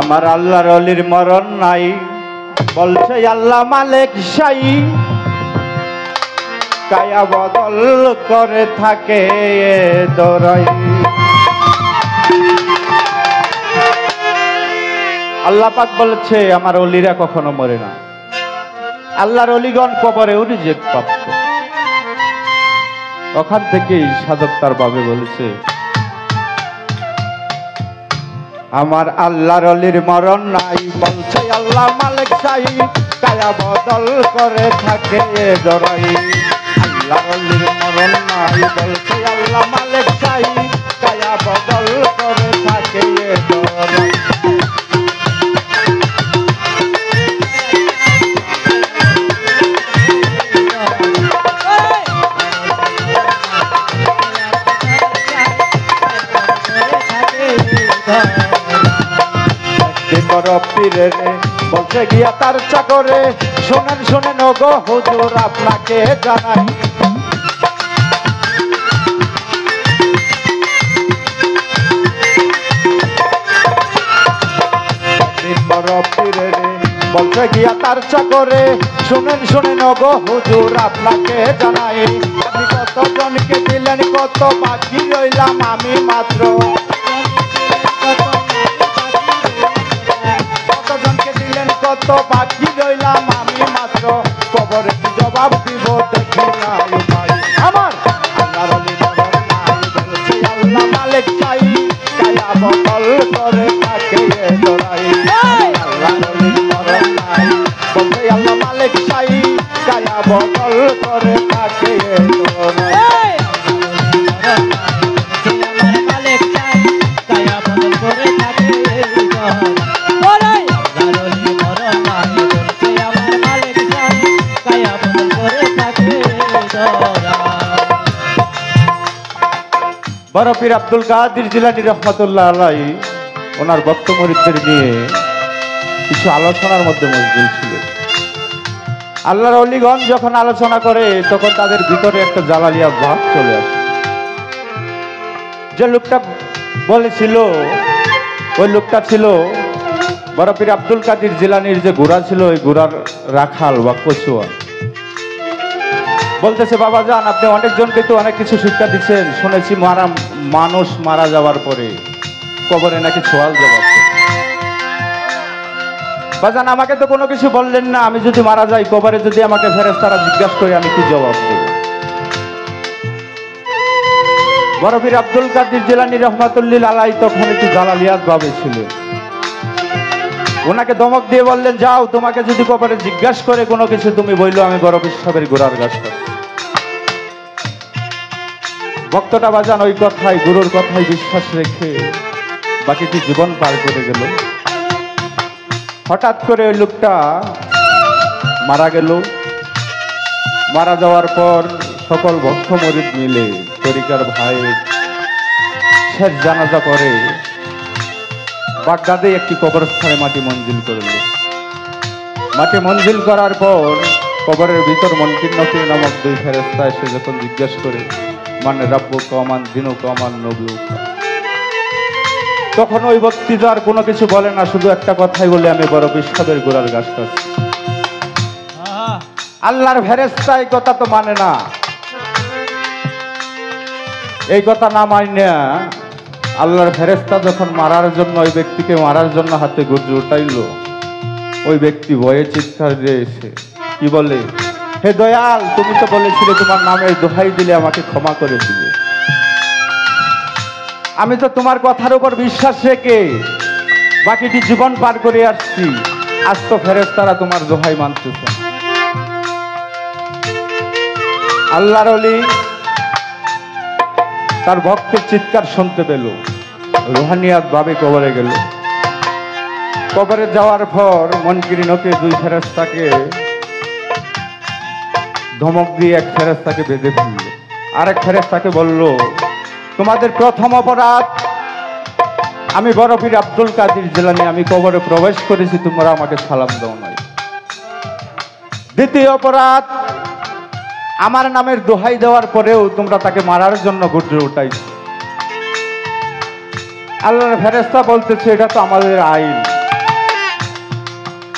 আমার আল্লাহর অলির মরণ নাই, বলছে আল্লাহ মালিক শাই, কায়া বদল করে থাকে দরাই। আল্লাহ পাক বলেছে আমার অলিরা কখনো মরে না। আল্লাহর অলিগণ কবরে রিজেক্ট প্রাপ্ত। ওখান থেকেই সাধক তার বাবে বলেছে আমার আল্লাহর অলির মরণ নাই, বলছে আল্লাহ মালিক শাই, কায়া বদল করে থাকে দরাই। আল্লাহর অলির মরণ নাই, বলছে আল্লাহ মালিক শাই, কায়া বদল করে থাকে দরাই। পীরে বলছে গিয়া তার চাকরে, শোনেন শোনেন গো হুজুর আপনাকে জানাই, পীরে বলছে গিয়া তার চাকরে, শোনেন শোনেন গো হুজুর আপনাকে জানাই, আপনি কতজনকে দিলেন কত বাকি রইলাম আমি মাত্র, কত বাকি রইলাম আমি মাত্র, কবরে জবাব দিব দেখি নাই ভাই। আমার আল্লাহর অলির মরণ নাই, বলছে আল্লাহ মালিক শাই, কায়া বদল করে থাকে দরাই। আল্লাহর অলির মরণ নাই, বলছে আল্লাহ মালিক শাই, কায়া বদল করে থাকে দরাই। বড় পীর আব্দুল কাদের জিলানী রহমাতুল্লাহ আলাইহি ওনার ভক্ত মুরিদদের নিয়ে কিছু আলোচনার মধ্যে মশগুল ছিলেন। আল্লাহর ওলিগণ যখন আলোচনা করে তখন তাদের ভিতরে একটা জালালিয়া ভাব চলে আসে। যে লোকটা বলেছিল ওই লোকটা ছিল বড় পীর আব্দুল কাদের জিলানীর যে ঘোড়া ছিল ওই ঘোড়ার রাখাল বা কচুয়া। বলতেছে বাবা যান আপনি অনেকজনকে তো অনেক কিছু শিক্ষা দিচ্ছেন, শুনেছি মানুষ মারা যাওয়ার পরে কবরে নাকি সোয়াল জবাব। বাজান আমাকে তো কোনো কিছু বললেন না, আমি যদি মারা যাই কবরে যদি আমাকে ফেরেশতারা জিজ্ঞাসা করে আমি কি জবাব দেব? বড় পীর আব্দুল কাদের জিলানী রহমাতুল্লাহ আলাইহি তখন একটু জালালিয়াত ভাবে ছিলেন। ওনাকে ধমক দিয়ে বললেন যাও তোমাকে যদি কবরে জিজ্ঞাসা করে কোনো কিছু তুমি বললো আমি বড় পীর সাহেবের গোড়ার গাছ করছি। ভক্তটা বাজান ওই কথাই গুরুর কথাই বিশ্বাস রেখে বাকিটি জীবন পার করে গেল। হঠাৎ করে ওই লোকটা মারা গেল। মারা যাওয়ার পর সকল ভক্ত মুরিদ মিলে তরিকার ভাই শেষ জানাজা করে বাগদাদে একটি কবরস্থানে মাটি মঞ্জিল করল। মাটি মঞ্জিল করার পর কবরের ভিতর মুনকির নকির নামক দুই ফেরেশতা এসে যখন জিজ্ঞাসা করে মানে রাব্বুক আমান দিনুক আমান নবীউক, তখন ওই ব্যক্তি তো আর কোনো কিছু বলে না, শুধু একটা কথাই বলে আমি বড় পীর সাহেবের গোড়ার গাছ কাটছি। আল্লাহর ফেরেশতা এই কথা তো মানে না। এই কথা না মানে আল্লাহর ফেরেশতা যখন মারার জন্য ওই ব্যক্তিকে মারার জন্য হাতে গুর্জ উঠাইল, ওই ব্যক্তি ভয়ে চিৎকার দিয়ে এসে কি বলে, হে দয়াল তুমি তো বলেছিলে তোমার নামের দোহাই দিলে আমাকে ক্ষমা করে দিবে। আমি তো তোমার কথার উপর বিশ্বাস রেখে বাকিটি জীবন পার করে আসছি, আজ তো ফেরেশতারা তোমার দোহাই মানতেছে। আল্লাহর ওলি তার ভক্তের চিৎকার শুনতে পেল, রুহানিয়াত ভাবে কবরে গেল। কবরে যাওয়ার পর মুনকির নকির দুই ফেরেশতাকে ধমক দিয়ে এক ফেরেশতাকে বেঁধে ফেলল, আরেক ফেরেশতাকে বলল তোমাদের প্রথম অপরাধ আমি বড় পীর আব্দুল কাদের জিলানী আমি কবরে প্রবেশ করেছি তোমরা আমাকে সালাম দাও নাই। দ্বিতীয় অপরাধ আমার নামের দোহাই দেওয়ার পরেও তোমরা তাকে মারার জন্য গর্জে উঠাইছো। আল্লাহর ফেরেশতা বলতেছে এটা তো আমাদের আইন,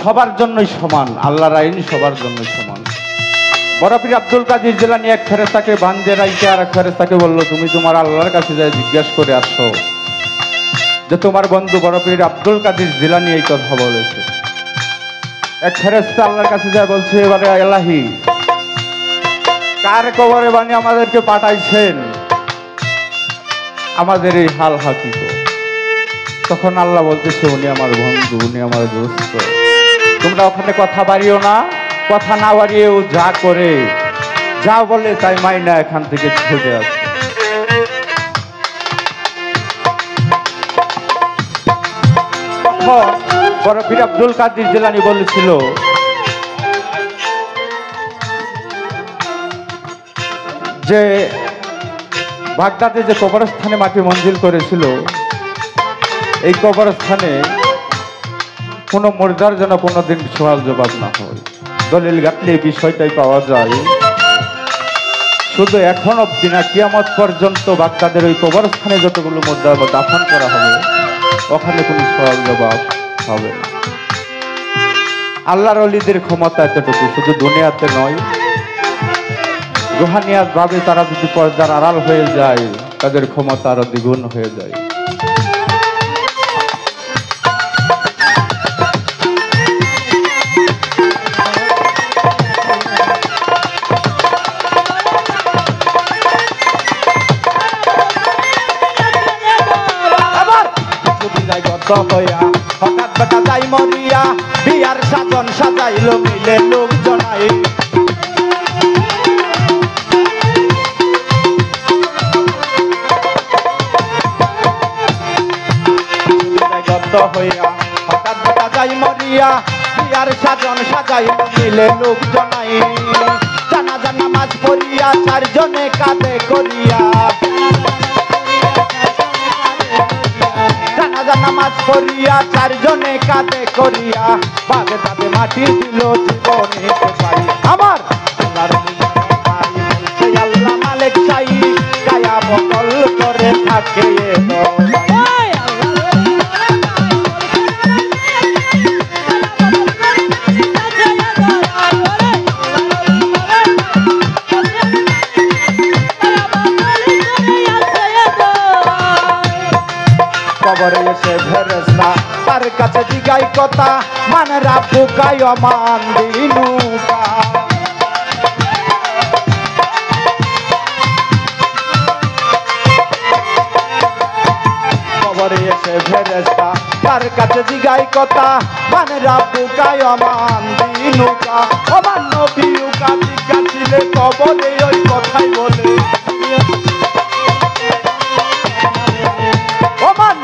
সবার জন্যই সমান, আল্লাহর আইন সবার জন্যই সমান। বড় পীর আব্দুল কাদের জিলানী এক ফেরেশতাকে বান্ধে রাইখে আর এক ফেরেশতাকে বললো, তুমি তোমার আল্লাহর কাছে যাই জিজ্ঞাসা করে আসো যে তোমার বন্ধু বড় পীর আব্দুল কাদের জিলানী এই কথা বলেছে। এক ফেরেশতা আল্লাহর কাছে যায় বলছে, এবারে ইলাহি কার কবরে বানিয়ে আমাদেরকে পাঠাইছেন, আমাদের এই হাল হাকিকত। তখন আল্লাহ বলতেছে, উনি আমার বন্ধু, উনি আমার দোস্ত, তোমরা ওখানে কথা বাড়িও না, কথা না বাড়িয়েও যা করে যা বলে তাই মাইনা এখান থেকে ছুটে আসে। বড় পীর আব্দুল কাদের জিলানী বলেছিল, যে বাগদাদে যে কবরস্থানে মাটি মঞ্জিল করেছিল, এই কবরস্থানে কোনো মুর্দার যেন কোনোদিন সওয়াল জবাব না হয়। দলিল ঘাটলে এই বিষয়টাই পাওয়া যায়। শুধু এখন অব্দি না, কিয়ামত পর্যন্ত বাগদাদের ওই কবরস্থানে যতগুলো মুর্দা দাফন করা হবে ওখানে কোনো সওয়াল জবাব হবে না। আল্লাহর ওলিদের ক্ষমতা এতটুকু, শুধু দুনিয়াতে নয়, রুহানিয়াত ভাবে তারা যদি পর্দার আড়াল হয়ে যায় তাদের ক্ষমতা আরো দ্বিগুণ হয়ে যায়। হঠাৎ বেটা যাই মরিয়া, বিয়ার সাজন সাজাইল মিলে লোকজনাই। হঠাৎ বেটা যাই মরিয়া, বিয়ার সাজন সাজাইল মিলে লোকজনাই। জানাজা নামাজ পড়িয়া চারজনে কাঁধে করিয়া, জানাজা নামাজ পড়িয়া চারজনে কাঁধে করিয়া, বাগে তাতে মাটি দিল জীবনে পাই। আমার আল্লাহ মালিক চাই, গায়া বদল করে থাকে। কবরে এসে ফেরেশতা তার কাছে জিগাই কথা, মানে রাখু গায় মান দিনুকা। কবরে এসে ফেরেশতা তার কাছে জিগাই কথা, মানে রাখু গায় মান দিনুকা। আমার নবীকা জিজ্ঞাসিলে কবরে ওই কথাই বলে,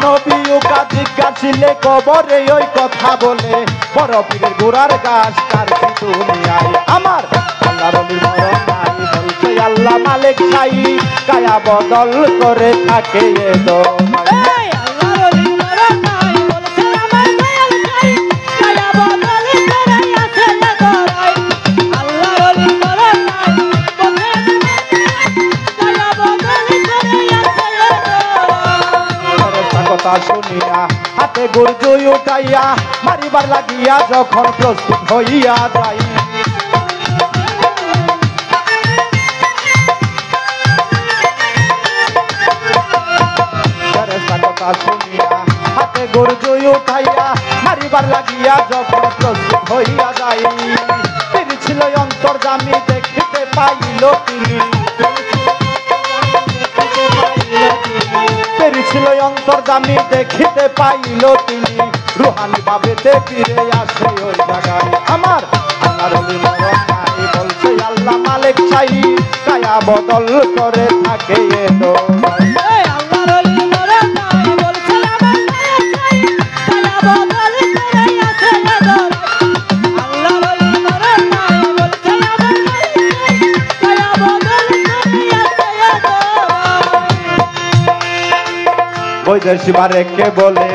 নবীকা জিজ্ঞাসিলে কবরে ওই কথা বলে। বড় পীরের গোড়ার গাছ তার দুনিয়ায়, আমার আল্লাহর ওলির মরণ নাই, বলছে আল্লাহ মালিক চাই, গায়া বদল করে থাকে এ দোনায়। শুনিয়া হাতে গুরজুই উঠাইয়া, মারিবার লাগিয়া যখন প্রস্তুত হইয়া যাই। কথা শুনিয়া হাতে গুরজুই উঠাইয়া, মারিবার লাগিয়া যখন প্রস্তুত হইয়া যাই। তিনি ছিল অন্তর্যামী, দেখিতে পাইল তিনি, ছিল অন্তর্যামী, দেখিতে পাইল তিনি। রুহানি ভাবেতে ফিরে আসে ওই জায়গায়। আমার আল্লাহর ওলি মরণ নাই, বলছে আল্লাহ মালিক চাই, গায়া বদল করে থাকে এ দোনায়। বৈদেশি বারেকে বলে,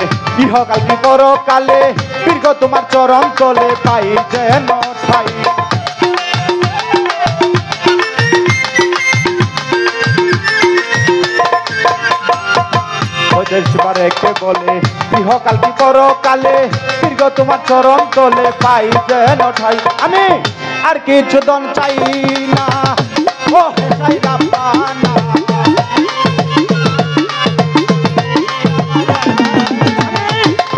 ইহকাল কি পরকালে, দীর্ঘ তোমার চরণ তলে পাই যেন ঠাই। শেষবারে কে বলে গৃহকাল কি পরকালে দীর্ঘ তোমার চরণ তলে পাই যেন ঠাই আমি আর কিছু দন চাই না ও চাই রাব্বানা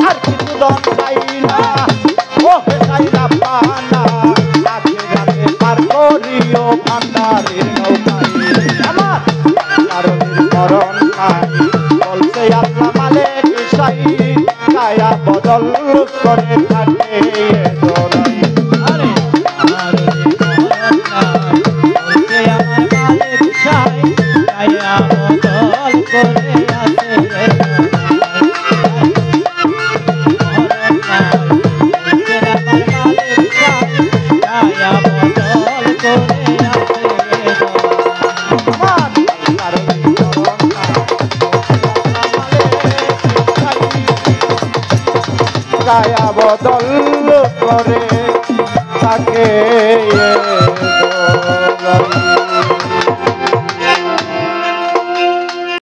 আর কিছু দন চাই না ও চাই রাব্বানা আখেরাতে পার করিও ভান্ডারের নৌকায় আমার কারণের মরণ নাই বলছে আল্লাহ মালিক সাই কায়া বদল করে থাকে দোরাই আরে বলছে আমার মালিক সাই কায়া বদল করে আছে রে কায়া বদল করে